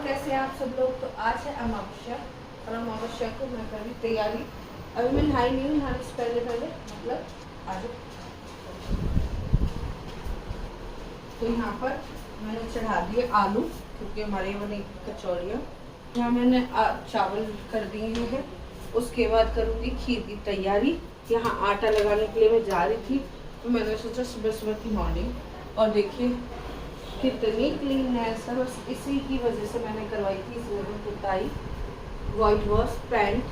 कैसे हैं आप सब लोग। तो आज है अमावस्या और अमावस्या को मैं कर रही तैयारी। अभी मैं नहाई नहीं हूँ, नहाने से पहले मतलब आज तो यहाँ पर मैंने चढ़ा दिए आलू, क्योंकि हमारे बने कचौड़ियाँ। यहाँ मैंने चावल कर दिए हैं। उसके बाद करूँगी खीर की तैयारी। यहाँ आटा लगाने के लिए मैं जा रही थी, तो मैंने सोचा सुबह सुबह की मॉर्निंग। और देखिए कितनी क्लीन है सब, बस इसी की वजह से मैंने करवाई थी। इसमें पुताई, वाइट वॉश, पेंट,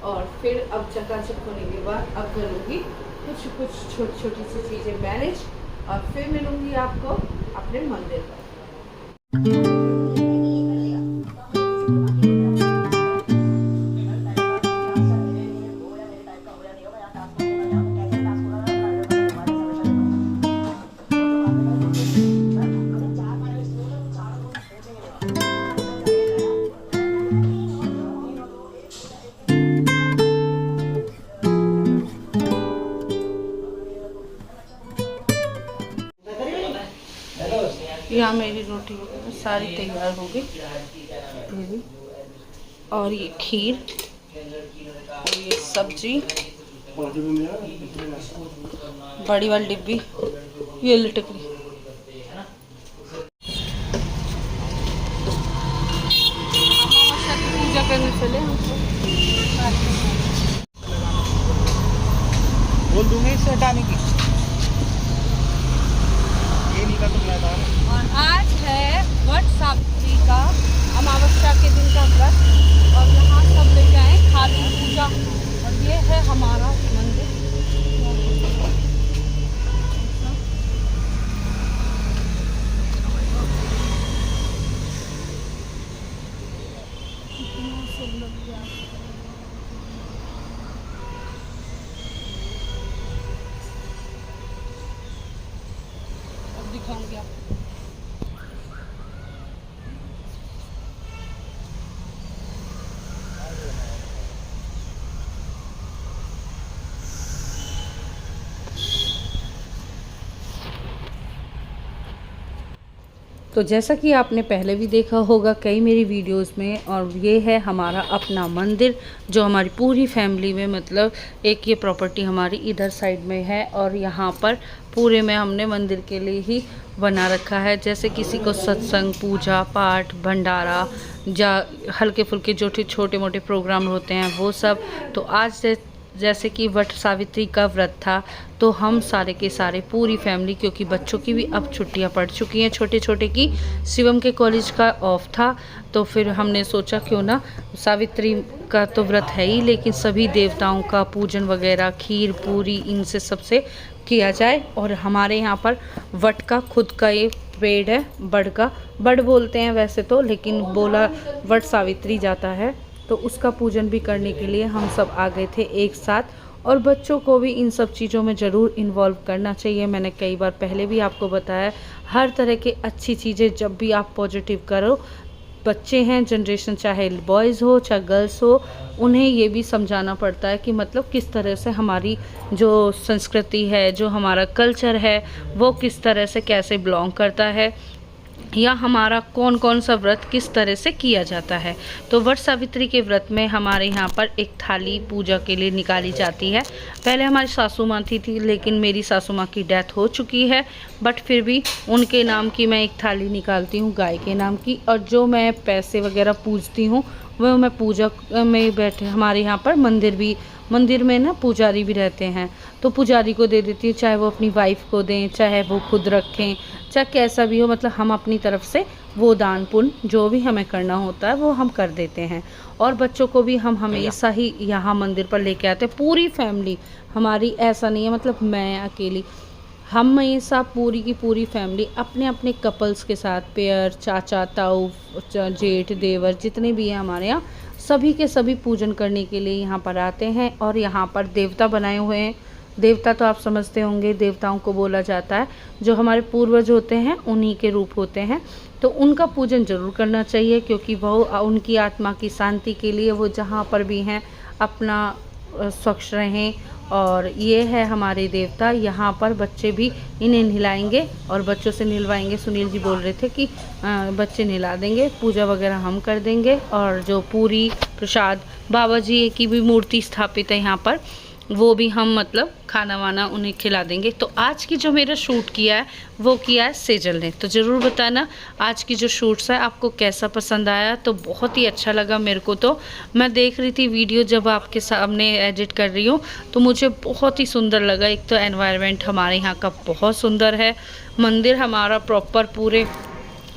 और फिर अब चकाचक होने के बाद अब करूँगी कुछ छोटी छोटी सी चीज़ें मैनेज, और फिर मिलूँगी आपको अपने मंदिर पर। यहाँ मेरी रोटी सारी तैयार हो गई, और ये खीर और ये सब्जी, बड़ी वाली डिब्बी ये लटक रही। पूजा करने चले हम बोल दूंगे इसे हटाने की। ये नहीं था। और आज है वट सावित्री का अमावस्या के दिन का व्रत, और यहाँ सब लेके आए खाली पूजा। और ये है हमारा मंदिर। अब दिखाऊंगी आपको। तो जैसा कि आपने पहले भी देखा होगा कई मेरी वीडियोस में, और ये है हमारा अपना मंदिर जो हमारी पूरी फैमिली में, मतलब एक ये प्रॉपर्टी हमारी इधर साइड में है, और यहाँ पर पूरे में हमने मंदिर के लिए ही बना रखा है। जैसे किसी को सत्संग, पूजा पाठ, भंडारा, या हल्के फुल्के जो छोटे मोटे प्रोग्राम होते हैं वो सब। तो आज जैसे कि वट सावित्री का व्रत था, तो हम सारे के सारे पूरी फैमिली, क्योंकि बच्चों की भी अब छुट्टियां पड़ चुकी हैं, छोटे छोटे की, शिवम के कॉलेज का ऑफ था, तो फिर हमने सोचा क्यों ना, सावित्री का तो व्रत है ही, लेकिन सभी देवताओं का पूजन वगैरह, खीर पूरी, इनसे सबसे किया जाए। और हमारे यहाँ पर वट का खुद का ये पेड़ है, बड़ का, बड़ बोलते हैं वैसे तो, लेकिन बोला वट सावित्री जाता है, तो उसका पूजन भी करने के लिए हम सब आ गए थे एक साथ। और बच्चों को भी इन सब चीज़ों में ज़रूर इन्वॉल्व करना चाहिए। मैंने कई बार पहले भी आपको बताया, हर तरह की अच्छी चीज़ें जब भी आप पॉजिटिव करो, बच्चे हैं, जनरेशन चाहे बॉयज़ हो चाहे गर्ल्स हो, उन्हें ये भी समझाना पड़ता है कि मतलब किस तरह से हमारी जो संस्कृति है, जो हमारा कल्चर है, वो किस तरह से कैसे बिलोंग करता है, या हमारा कौन कौन सा व्रत किस तरह से किया जाता है। तो वट सावित्री के व्रत में हमारे यहाँ पर एक थाली पूजा के लिए निकाली जाती है। पहले हमारी सासू माँ थी, लेकिन मेरी सासू माँ की डेथ हो चुकी है, बट फिर भी उनके नाम की मैं एक थाली निकालती हूँ, गाय के नाम की। और जो मैं पैसे वगैरह पूजती हूँ वो मैं पूजा में बैठे, हमारे यहाँ पर मंदिर में ना पुजारी भी रहते हैं, तो पुजारी को दे देती हूँ, चाहे वो अपनी वाइफ को दें, चाहे वो खुद रखें, चाहे कैसा भी हो, मतलब हम अपनी तरफ से वो दान पुण्य जो भी हमें करना होता है वो हम कर देते हैं। और बच्चों को भी हम हमेशा ही यहाँ मंदिर पर लेके आते हैं, पूरी फैमिली हमारी, ऐसा नहीं है मतलब मैं अकेली, हम हमेशा पूरी की पूरी फैमिली अपने अपने कपल्स के साथ, पेयर, चाचा, ताऊ, जेठ, देवर, जितने भी हैं हमारे यहाँ, सभी के सभी पूजन करने के लिए यहाँ पर आते हैं। और यहाँ पर देवता बनाए हुए हैं। देवता तो आप समझते होंगे, देवताओं को बोला जाता है जो हमारे पूर्वज होते हैं, उन्हीं के रूप होते हैं। तो उनका पूजन ज़रूर करना चाहिए, क्योंकि वह उनकी आत्मा की शांति के लिए वो जहाँ पर भी हैं अपना स्वच्छ रहें और ये है हमारे देवता। यहाँ पर बच्चे भी इन्हें नहलाएंगे और बच्चों से नहलवाएंगे। सुनील जी बोल रहे थे कि बच्चे नहला देंगे, पूजा वगैरह हम कर देंगे। और जो पूरी प्रसाद, बाबा जी की भी मूर्ति स्थापित है यहाँ पर, वो भी हम मतलब खाना वाना उन्हें खिला देंगे। तो आज की जो मेरा शूट किया है वो किया है सेजल ने। तो ज़रूर बताना आज की जो शूट्स है आपको कैसा पसंद आया। तो बहुत ही अच्छा लगा मेरे को। तो मैं देख रही थी वीडियो जब आपके सामने एडिट कर रही हूँ तो मुझे बहुत ही सुंदर लगा। एक तो एनवायरनमेंट हमारे यहाँ का बहुत सुंदर है, मंदिर हमारा प्रॉपर पूरे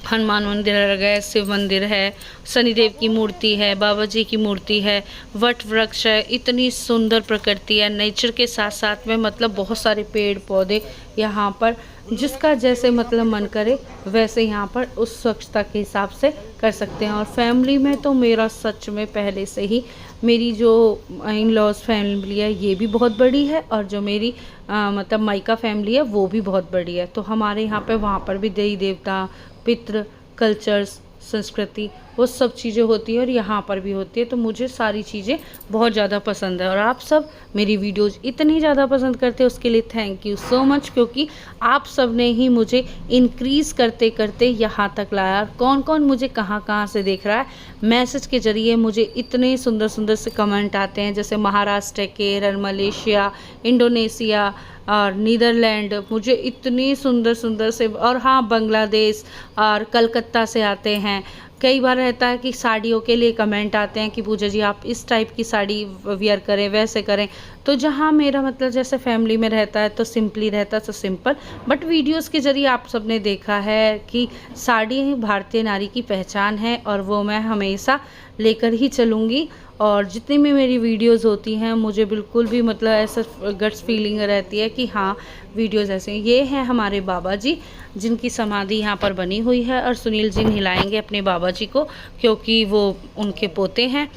हनुमान मंदिर है, शिव मंदिर है, शनिदेव की मूर्ति है, बाबा जी की मूर्ति है, वट वृक्ष है, इतनी सुंदर प्रकृति है। नेचर के साथ साथ में मतलब बहुत सारे पेड़ पौधे यहाँ पर, जिसका जैसे मतलब मन करे वैसे यहाँ पर उस स्वच्छता के हिसाब से कर सकते हैं। और फैमिली में तो मेरा सच में पहले से ही मेरी जो इन लॉज फैमिली है ये भी बहुत बड़ी है, और जो मेरी मतलब मायका फैमिली है वो भी बहुत बड़ी है। तो हमारे यहाँ पे वहाँ पर भी देवी देवता, पितृ, कल्चर्स, संस्कृति, वो सब चीज़ें होती है और यहाँ पर भी होती है। तो मुझे सारी चीज़ें बहुत ज़्यादा पसंद है और आप सब मेरी वीडियोज़ इतनी ज़्यादा पसंद करते हैं उसके लिए थैंक यू सो मच, क्योंकि आप सब ने ही मुझे इंक्रीज़ करते करते यहाँ तक लाया। कौन कौन मुझे कहाँ कहाँ से देख रहा है, मैसेज के ज़रिए मुझे इतने सुंदर सुंदर से कमेंट आते हैं, जैसे महाराष्ट्र, केरल, मलेशिया, इंडोनेशिया और नीदरलैंड, मुझे इतनी सुंदर सुंदर से, और हाँ बांग्लादेश और कलकत्ता से आते हैं। कई बार रहता है कि साड़ियों के लिए कमेंट आते हैं कि पूजा जी आप इस टाइप की साड़ी वियर करें, वैसे करें। तो जहाँ मेरा मतलब जैसे फैमिली में रहता है तो सिंपली रहता है, तो सिंपल, बट वीडियोस के ज़रिए आप सब ने देखा है कि साड़ी ही भारतीय नारी की पहचान है और वो मैं हमेशा लेकर ही चलूँगी। और जितनी भी मेरी वीडियोस होती हैं मुझे बिल्कुल भी मतलब ऐसा गट्स फीलिंग रहती है कि हाँ वीडियोस ऐसे। ये हैं हमारे बाबा जी जिनकी समाधि यहाँ पर बनी हुई है, और सुनील जी नहलाएंगे अपने बाबा जी को क्योंकि वो उनके पोते हैं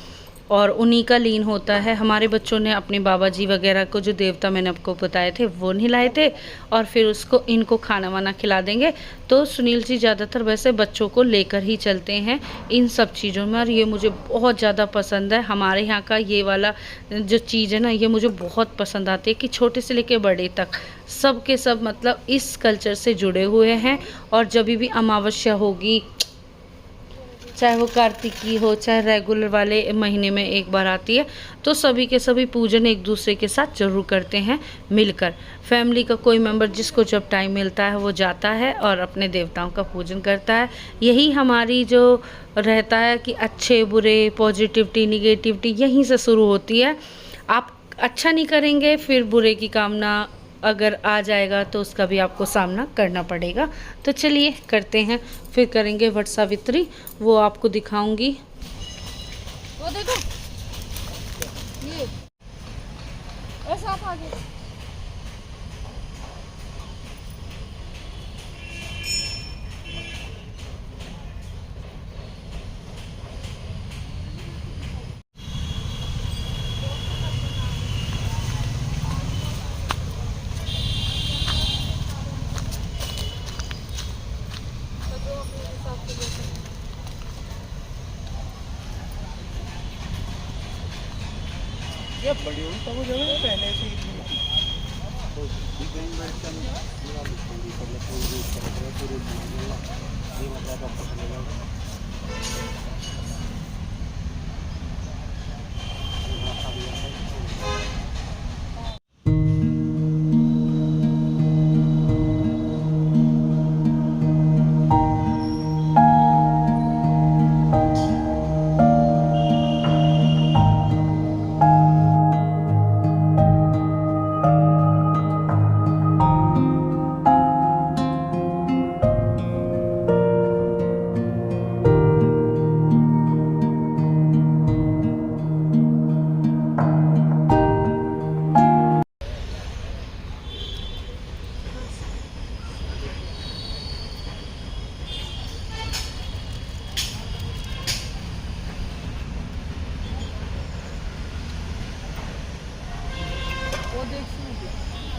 और उन्हीं का लीन होता है। हमारे बच्चों ने अपने बाबा जी वगैरह को, जो देवता मैंने आपको बताए थे, वो नहलाए थे और फिर उसको इनको खाना वाना खिला देंगे। तो सुनील जी ज़्यादातर वैसे बच्चों को लेकर ही चलते हैं इन सब चीज़ों में, और ये मुझे बहुत ज़्यादा पसंद है। हमारे यहाँ का ये वाला जो चीज़ है ना, ये मुझे बहुत पसंद आती है कि छोटे से लेके बड़े तक सब के सब मतलब इस कल्चर से जुड़े हुए हैं। और जब भी अमावस्या होगी, चाहे वो कार्तिकी हो, चाहे रेगुलर वाले महीने में एक बार आती है, तो सभी के सभी पूजन एक दूसरे के साथ ज़रूर करते हैं मिलकर। फैमिली का कोई मेंबर जिसको जब टाइम मिलता है वो जाता है और अपने देवताओं का पूजन करता है। यही हमारी जो रहता है कि अच्छे बुरे, पॉजिटिविटी, निगेटिविटी यहीं से शुरू होती है। आप अच्छा नहीं करेंगे फिर बुरे की कामना अगर आ जाएगा तो उसका भी आपको सामना करना पड़ेगा। तो चलिए करते हैं, फिर करेंगे वट सावित्री, वो आपको दिखाऊंगी। वो देखो ये ऐसा आप आगे ये बड़ी हुई तो वो जो है पहले से ही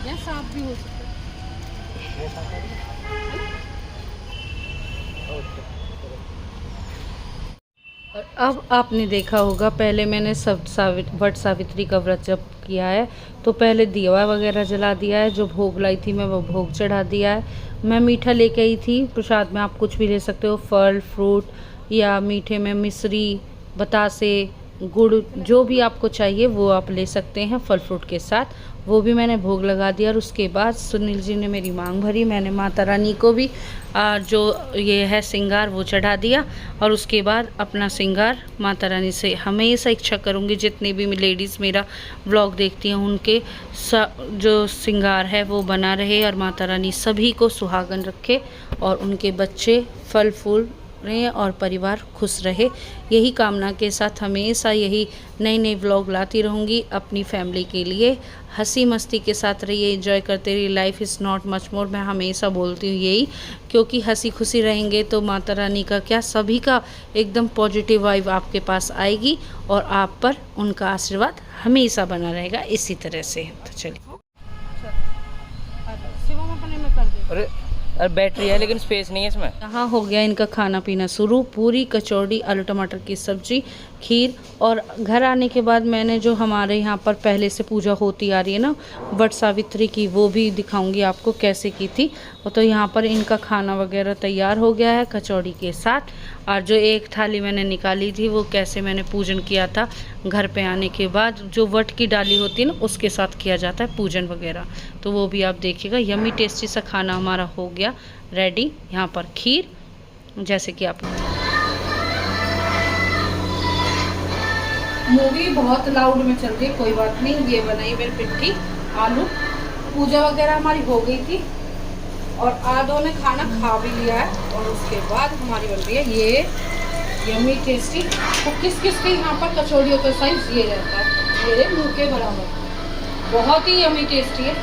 या सांप भी हो सकता है। और अब आपने देखा होगा, पहले मैंने वट सावित्री का व्रत जब किया है तो पहले दिया वगैरह जला दिया है। जो भोग लाई थी मैं वो भोग चढ़ा दिया है। मैं मीठा लेके आई थी, प्रसाद में आप कुछ भी ले सकते हो, फल फ्रूट, या मीठे में मिश्री, बतासे, गुड़, जो भी आपको चाहिए वो आप ले सकते हैं फल फ्रूट के साथ। वो भी मैंने भोग लगा दिया। और उसके बाद सुनील जी ने मेरी मांग भरी, मैंने माता रानी को भी जो ये है श्रृंगार वो चढ़ा दिया। और उसके बाद अपना श्रृंगार माता रानी से हमेशा इच्छा करूँगी, जितनी भी लेडीज़ मेरा व्लॉग देखती हैं उनके जो श्रृंगार है वो बना रहे, और माता रानी सभी को सुहागन रखे, और उनके बच्चे फल फूल रहे और परिवार खुश रहे। यही कामना के साथ हमेशा यही नई नई व्लॉग लाती रहूँगी अपनी फैमिली के लिए। हंसी मस्ती के साथ रहिए, एंजॉय करते रहिए। Life is not much more, मैं हमेशा बोलती हूँ यही, क्योंकि हंसी खुशी रहेंगे तो माता रानी का क्या, सभी का एकदम पॉजिटिव वाइब आपके पास आएगी और आप पर उनका आशीर्वाद हमेशा बना रहेगा इसी तरह से। तो चलिए अरे बैटरी है लेकिन स्पेस नहीं है इसमें। यहाँ हो गया इनका खाना पीना शुरू। पूरी, कचौड़ी, आलू टमाटर की सब्जी, खीर। और घर आने के बाद मैंने जो हमारे यहाँ पर पहले से पूजा होती आ रही है ना वट सावित्री की, वो भी दिखाऊंगी आपको कैसे की थी। तो यहाँ पर इनका खाना वगैरह तैयार हो गया है कचौड़ी के साथ। और जो एक थाली मैंने निकाली थी वो कैसे मैंने पूजन किया था घर पे आने के बाद, जो वट की डाली होती है ना उसके साथ किया जाता है पूजन वगैरह, तो वो भी आप देखिएगा। यम्मी टेस्टी सा खाना हमारा हो गया रेडी। यहाँ पर खीर, जैसे कि आप मूवी बहुत लाउड में चल रही है, कोई बात नहीं। ये बनाई मेरी पिट्ठी आलू। पूजा वगैरह हमारी हो गई थी और आधों ने खाना खा भी लिया है। और उसके बाद हमारी बन रही है ये यम्मी टेस्टी। तो किस किस के यहाँ पर कचौड़ियों का साइज ये रहता है, मेरे मुंह के बराबर, बहुत ही यम्मी टेस्टी है।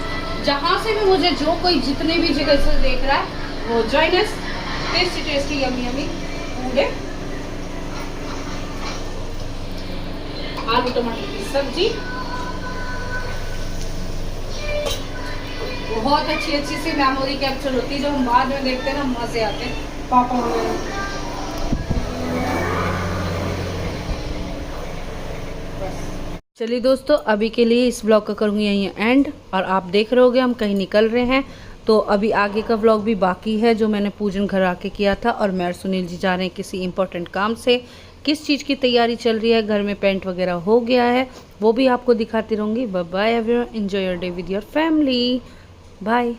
जहाँ से भी मुझे जो कोई जितने भी जगह से देख रहा है वो join us. Tasty tasty yummy yummy food है। आलू टमाटर की सब्जी, बहुत अच्छी अच्छी सी मेमोरी कैप्चर होती है, जो हम बाद में देखते हैं ना मजे आते हैं। पापा वगैरह चलिए दोस्तों, अभी के लिए इस ब्लॉग का करूँगी यहीं एंड। और आप देख रहे होगे हम कहीं निकल रहे हैं, तो अभी आगे का व्लॉग भी बाकी है जो मैंने पूजन घर आके किया था। और मैं और सुनील जी जा रहे हैं किसी इम्पोर्टेंट काम से। किस चीज़ की तैयारी चल रही है, घर में पेंट वगैरह हो गया है, वो भी आपको दिखाती रहूँगी। Bye bye everyone, enjoy your day with your family. Bye.